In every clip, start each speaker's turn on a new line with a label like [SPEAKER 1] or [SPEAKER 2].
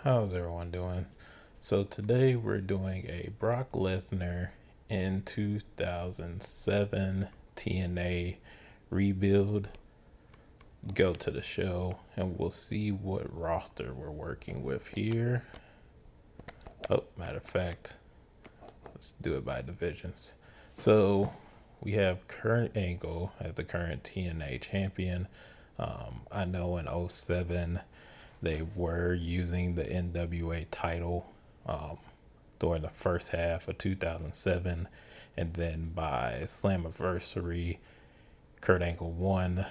[SPEAKER 1] How's everyone doing? So today we're doing a Brock Lesnar in 2007 TNA rebuild. Go to the show and we'll see what roster we're working with here. Oh, matter of fact, let's do it by divisions. So we have Kurt Angle as the current TNA champion. I know in '07 they were using the NWA title um, during the first half of 2007, and then by Slammiversary, Kurt Angle won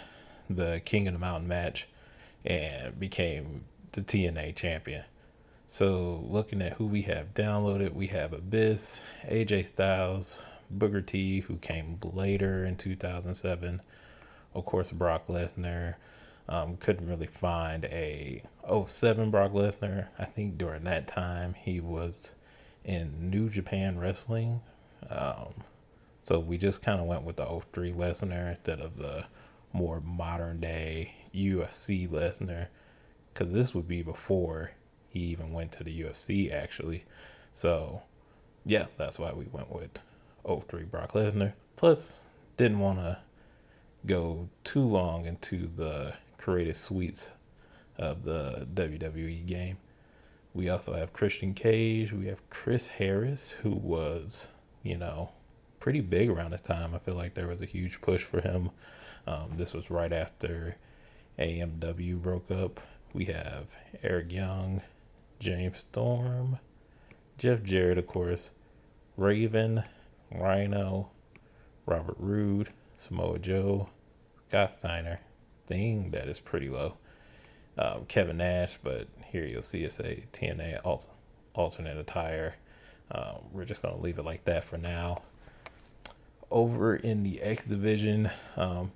[SPEAKER 1] the King of the Mountain match and became the TNA champion. So looking at who we have downloaded, we have Abyss, AJ Styles, Booker T, who came later in 2007, of course Brock Lesnar. Couldn't really find a '07 Brock Lesnar. I think during that time he was in New Japan Wrestling. Um, so we just kind of went with the '03 Lesnar instead of the more modern day UFC Lesnar, because this would be before he even went to the UFC actually. So yeah, that's why we went with '03 Brock Lesnar. Plus, didn't want to go too long into the creative suites of the WWE game. We also have Christian Cage. We have Chris Harris, who was, you know, pretty big around this time. I feel like there was a huge push for him. This was right after AMW broke up. We have Eric Young, James Storm, Jeff Jarrett, of course, Raven, Rhino, Robert Roode, Samoa Joe, Scott Steiner, Thing that is pretty low, Kevin Nash, but here you'll see it say TNA alternate attire. We're just going to leave it like that for now. Over in the X division,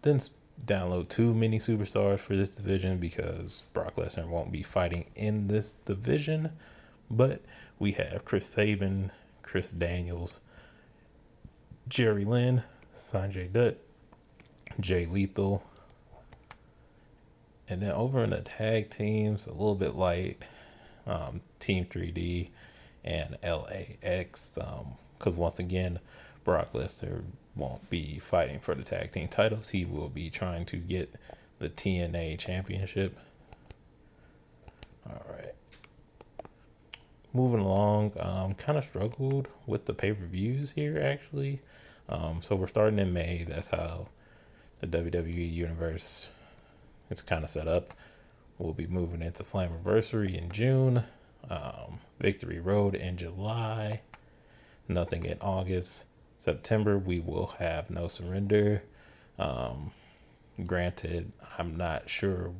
[SPEAKER 1] didn't download too many superstars for this division because Brock Lesnar won't be fighting in this division, but we have Chris Sabin, Chris Daniels, Jerry Lynn, Sanjay Dutt, Jay Lethal. And then over in the tag teams, a little bit light, Team 3D and LAX. Because once again, Brock Lesnar won't be fighting for the tag team titles. He will be trying to get the TNA championship. All right. Moving along, kind of struggled with the pay-per-views here, actually. So we're starting in May. That's how the WWE Universe it's kind of set up. We'll be moving into Slammiversary in June, Victory Road in July, nothing in August. September, we will have No Surrender. Granted, I'm not sure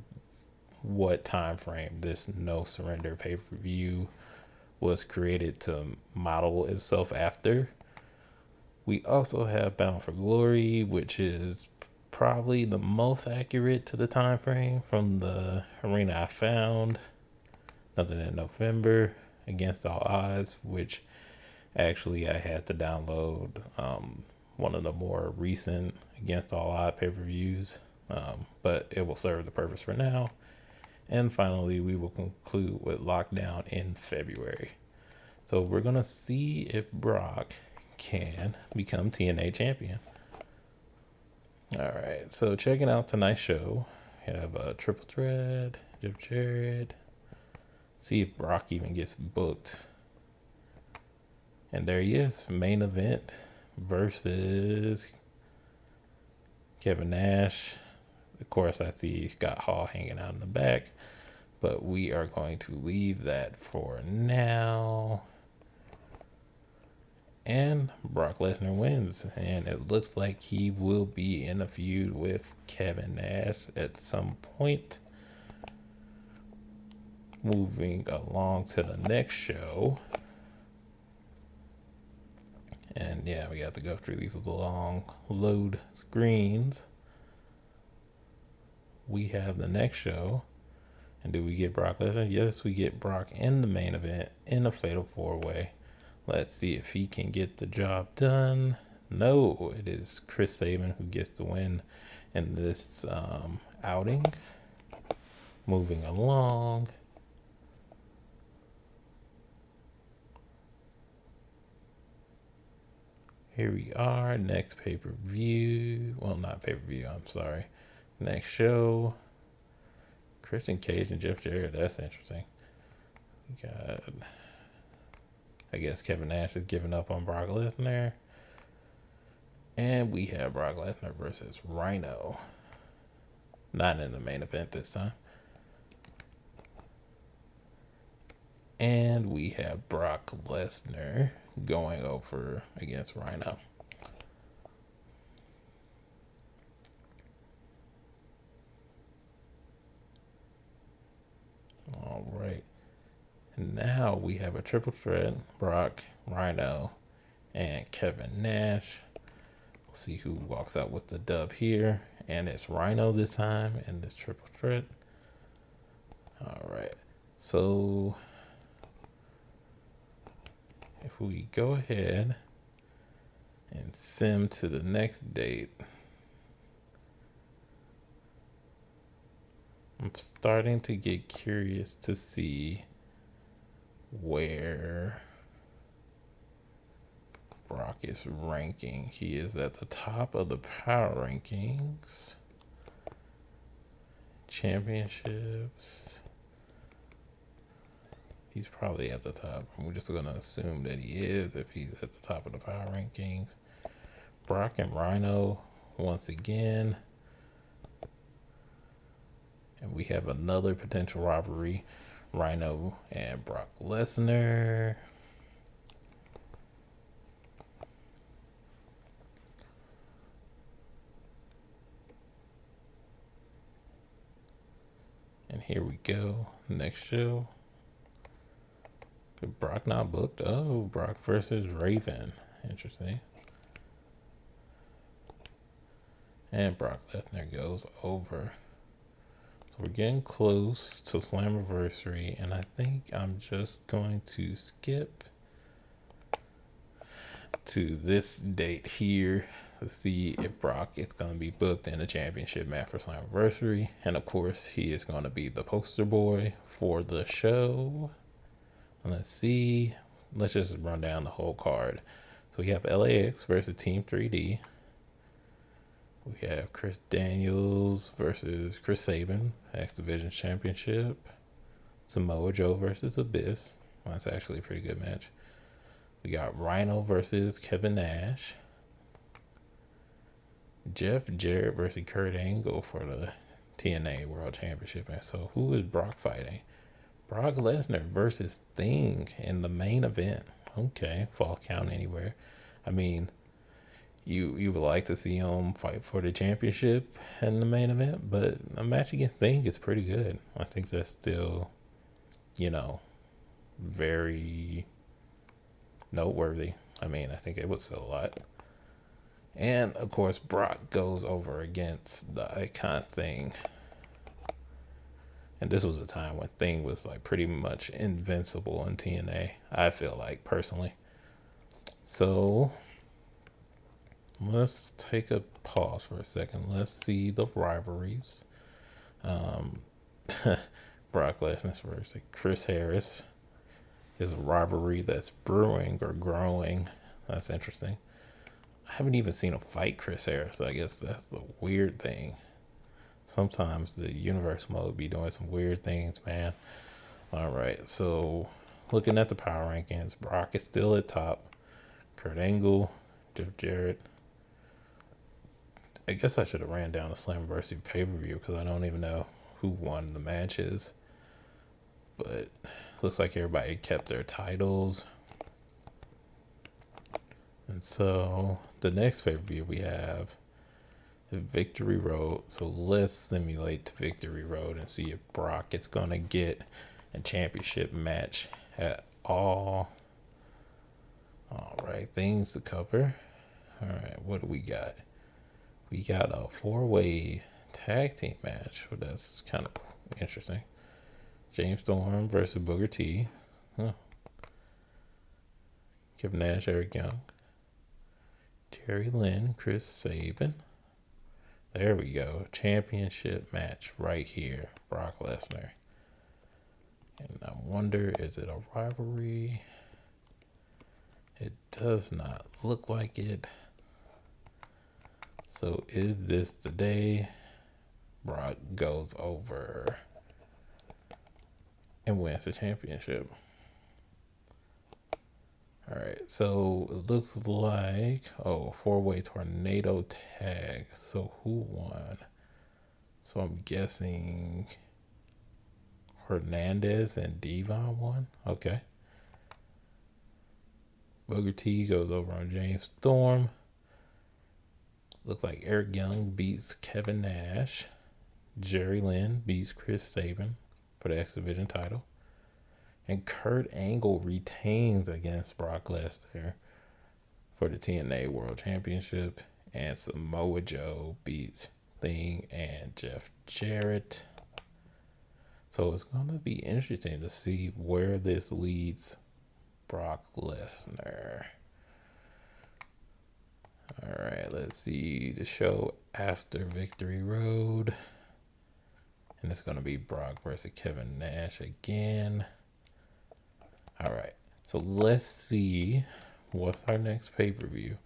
[SPEAKER 1] what time frame this No Surrender pay-per-view was created to model itself after. We also have Bound for Glory, which is probably the most accurate to the time frame from the arena I found. Nothing in November, Against All Odds, which actually I had to download one of the more recent Against All Odds pay-per-views, but it will serve the purpose for now. And finally, we will conclude with Lockdown in February. So we're going to see if Brock can become TNA champion. All right, so checking out tonight's show, we have a triple threat, Jeff Jarrett. See if Brock even gets booked. And there he is, main event versus Kevin Nash. Of course, I see Scott Hall hanging out in the back, but we are going to leave that for now. And Brock Lesnar wins, and it looks like he will be in a feud with Kevin Nash at some point. Moving along to the next show. And yeah, we have to go through these long load screens. We have the next show. And do we get Brock Lesnar? Yes, we get Brock in the main event in a fatal 4-way. Let's see if he can get the job done. No, it is Chris Sabin who gets the win in this outing. Moving along. Here we are, next pay-per-view. Well, not pay-per-view, I'm sorry. Next show. Christian Cage and Jeff Jarrett, that's interesting. We got, I guess Kevin Nash is giving up on Brock Lesnar. And we have Brock Lesnar versus Rhino. Not in the main event this time. And we have Brock Lesnar going over against Rhino. All right. Now we have a triple threat: Brock, Rhino, and Kevin Nash. We'll see who walks out with the dub here. And it's Rhino this time in this triple threat. All right. So if we go ahead and sim to the next date, I'm starting to get curious to see where Brock is ranking. He is at the top of the power rankings. Championships. He's probably at the top. We're just going to assume that he is if he's at the top of the power rankings. Brock and Rhino once again. And we have another potential rivalry: Rhino and Brock Lesnar. And here we go. Next show. Brock not booked. Oh, Brock versus Raven. Interesting. And Brock Lesnar goes over. So we're getting close to Slammiversary, and I think I'm just going to skip to this date here to see if Brock is going to be booked in a championship match for Slammiversary. And of course, he is going to be the poster boy for the show. Let's see. Let's just run down the whole card. So we have LAX versus Team 3D. We have Chris Daniels versus Chris Sabin, X Division Championship. Samoa Joe versus Abyss. Well, that's actually a pretty good match. We got Rhino versus Kevin Nash. Jeff Jarrett versus Kurt Angle for the TNA World Championship. And so who is Brock fighting? Brock Lesnar versus Sting in the main event. Okay, fall count anywhere. I mean, you would like to see him fight for the championship in the main event, but a match against Sting is pretty good. I think that's still, very noteworthy. I mean, I think it would sell a lot. And of course, Brock goes over against the Icon Thing. And this was a time when Thing was like pretty much invincible in TNA, I feel like, personally. So let's take a pause for a second. Let's see the rivalries. Brock Lesnar versus Chris Harris is a rivalry that's brewing or growing. That's interesting. I haven't even seen him fight Chris Harris. I guess that's the weird thing. Sometimes the universe mode be doing some weird things, man. All right, so looking at the power rankings, Brock is still at top. Kurt Angle, Jeff Jarrett. I guess I should have ran down the Slammiversary pay-per-view because I don't even know who won the matches. But looks like everybody kept their titles. And so the next pay-per-view we have the Victory Road. So let's simulate the Victory Road and see if Brock is going to get a championship match at all. All right, things to cover. All right, what do we got? We got a 4-way tag team match. Well, that's kind of interesting. James Storm versus Booker T. Huh. Kevin Nash, Eric Young. Jerry Lynn, Chris Sabin. There we go. Championship match right here. Brock Lesnar. And I wonder, is it a rivalry? It does not look like it. So is this the day Brock goes over and wins the championship? All right, so it looks like, four-way tornado tag. So who won? So I'm guessing Hernandez and Devon won. Okay. Booker T goes over on James Storm. Looks like Eric Young beats Kevin Nash. Jerry Lynn beats Chris Sabin for the X Division title. And Kurt Angle retains against Brock Lesnar for the TNA World Championship. And Samoa Joe beats Thing and Jeff Jarrett. So it's going to be interesting to see where this leads Brock Lesnar. All right, let's see the show after Victory Road. And it's going to be Brock versus Kevin Nash again. All right, so let's see what's our next pay-per-view.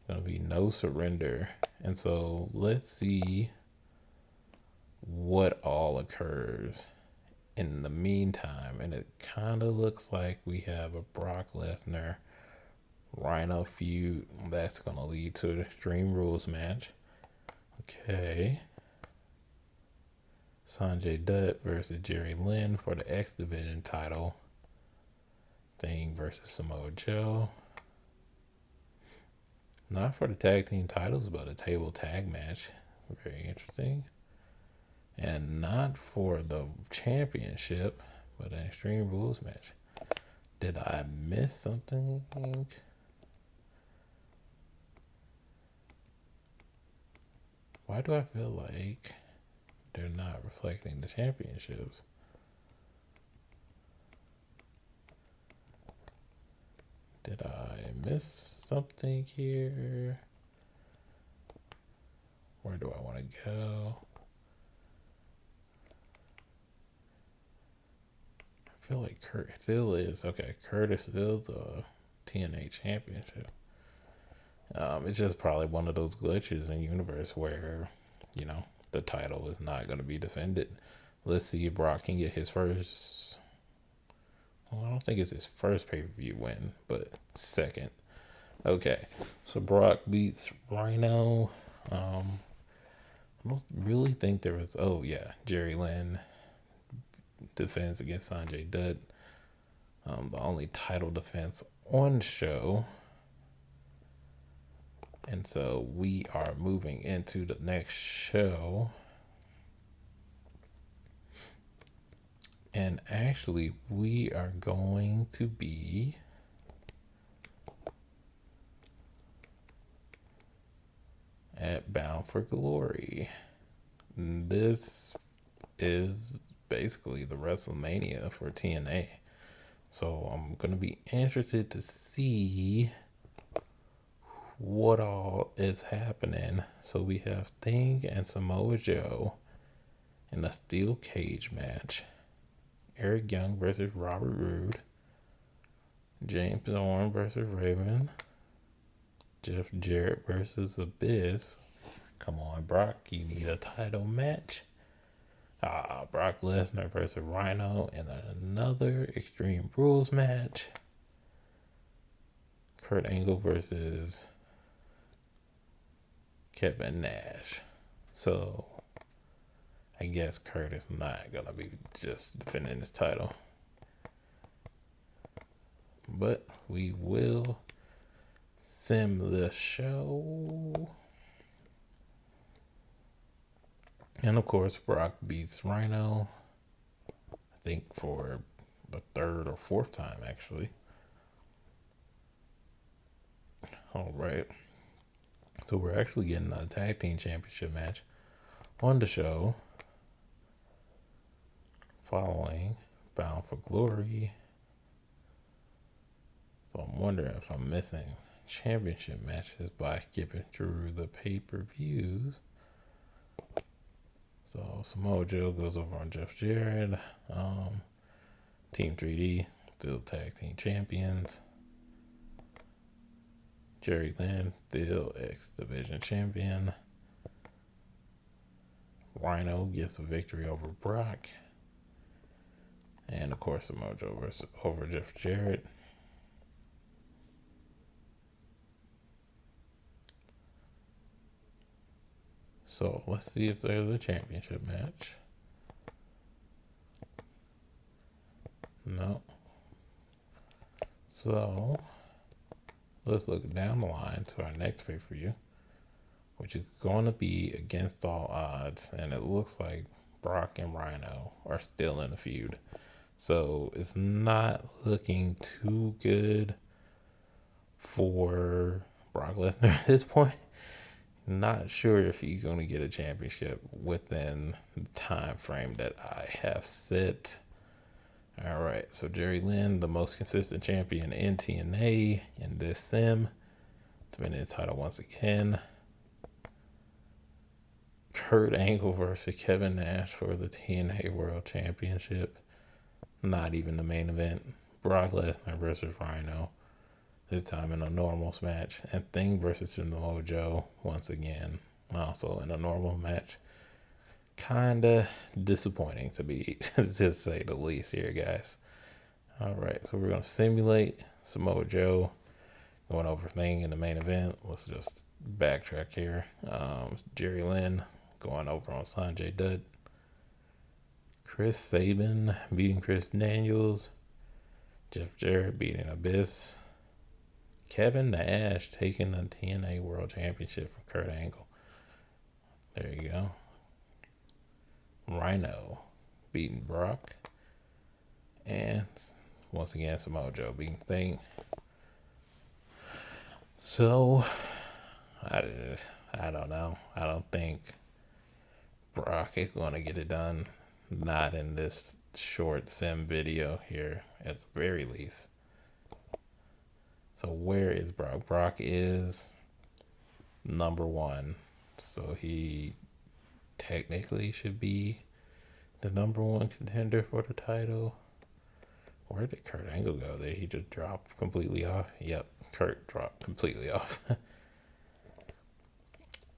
[SPEAKER 1] Going to be No Surrender. And so let's see what all occurs in the meantime. And it kind of looks like we have a Brock Lesnar Rhino feud that's going to lead to an Extreme Rules match. Okay. Sanjay Dutt versus Jerry Lynn for the X Division title. Thing versus Samoa Joe. Not for the tag team titles, but a table tag match. Very interesting. And not for the championship, but an Extreme Rules match. Did I miss something? Why do I feel like they're not reflecting the championships? Did I miss something here? Where do I want to go? I feel like Kurt still is. Okay, Kurt is still the TNA championship. It's just probably one of those glitches in universe where, the title is not going to be defended. Let's see if Brock can get his first. Well, I don't think it's his first pay-per-view win, but second. Okay, so Brock beats Rhino. I don't really think there was. Oh yeah, Jerry Lynn defense against Sanjay Dutt. The only title defense on the show. And so we are moving into the next show. And actually, we are going to be at Bound for Glory. This is basically the WrestleMania for TNA. So I'm going to be interested to see what all is happening. So we have Thing and Samoa Joe in a steel cage match. Eric Young versus Robert Roode. James Storm versus Raven. Jeff Jarrett versus Abyss. Come on, Brock, you need a title match. Brock Lesnar versus Rhino in another Extreme Rules match. Kurt Angle versus Kevin Nash. So I guess Kurt is not going to be just defending his title. But we will sim the show. And of course, Brock beats Rhino. I think for the third or fourth time, actually. All right. So we're actually getting a tag team championship match on the show following Bound for Glory. So I'm wondering if I'm missing championship matches by skipping through the pay-per-views. So Samoa Joe goes over on Jeff Jarrett. Team 3D, still tag team champions. Jerry Lynn, still X Division champion. Rhino gets a victory over Brock. And of course, Samoa Joe over Jeff Jarrett. So let's see if there's a championship match. No. So let's look down the line to our next pay-per-view, which is going to be Against All Odds. And it looks like Brock and Rhino are still in a feud. So it's not looking too good for Brock Lesnar at this point. Not sure if he's going to get a championship within the time frame that I have set. All right, so Jerry Lynn, the most consistent champion in TNA in this sim, defending the title once again. Kurt Angle versus Kevin Nash for the TNA World Championship. Not even the main event. Brock Lesnar versus Rhino. This time in a normals match. And Thing versus Samoa Joe once again. Also in a normal match. Kinda disappointing to say the least here, guys. Alright, so we're gonna simulate Samoa Joe going over Thing in the main event. Let's just backtrack here. Jerry Lynn going over on Sanjay Dutt. Chris Sabin beating Chris Daniels. Jeff Jarrett beating Abyss. Kevin Nash taking the TNA World Championship from Kurt Angle. There you go. Rhino beating Brock. And once again, Samoa Joe beating Thing. So, I don't know. I don't think Brock is going to get it done. Not in this short sim video here, at the very least. So where is Brock? Brock is number 1. So he technically should be the number 1 contender for the title. Where did Kurt Angle go? Did he just drop completely off? Yep, Kurt dropped completely off.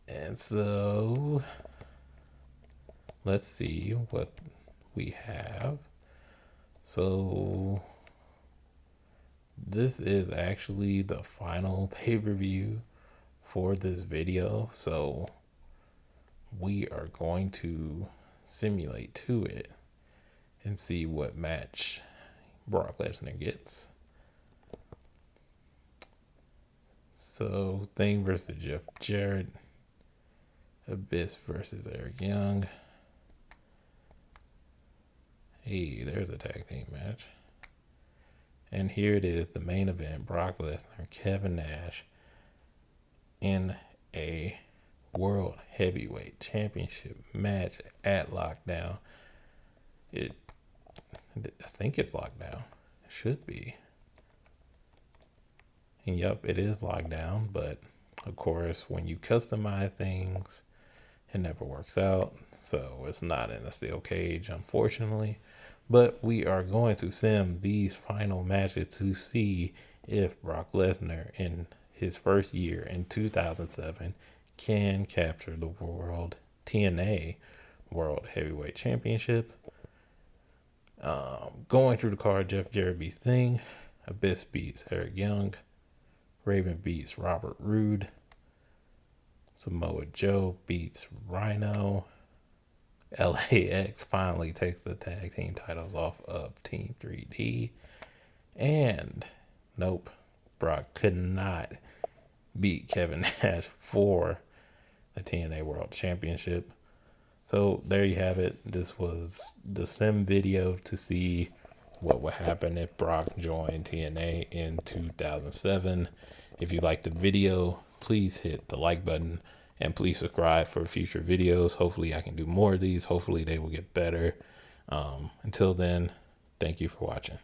[SPEAKER 1] And so let's see what we have. So this is actually the final pay-per-view for this video. So we are going to simulate to it and see what match Brock Lesnar gets. So Thing versus Jeff Jarrett. Abyss versus Eric Young. Hey, there's a tag team match. And here it is, the main event. Brock Lesnar, Kevin Nash in a World Heavyweight Championship match at Lockdown. I think it's Lockdown. It should be. And yep, it is Lockdown, but of course, when you customize things, it never works out. So it's not in a steel cage, unfortunately. But we are going to sim these final matches to see if Brock Lesnar in his first year in 2007 can capture the TNA World Heavyweight Championship. Going through the card, Jeff Jarrett beats Thing. Abyss beats Eric Young. Raven beats Robert Roode. Samoa Joe beats Rhino. LAX finally takes the tag team titles off of Team 3D. And nope, Brock could not beat Kevin Nash for the TNA World Championship. So there you have it. This was the sim video to see what would happen if Brock joined TNA in 2007. If you liked the video, please hit the like button and please subscribe for future videos. Hopefully I can do more of these. Hopefully they will get better. Until then, thank you for watching.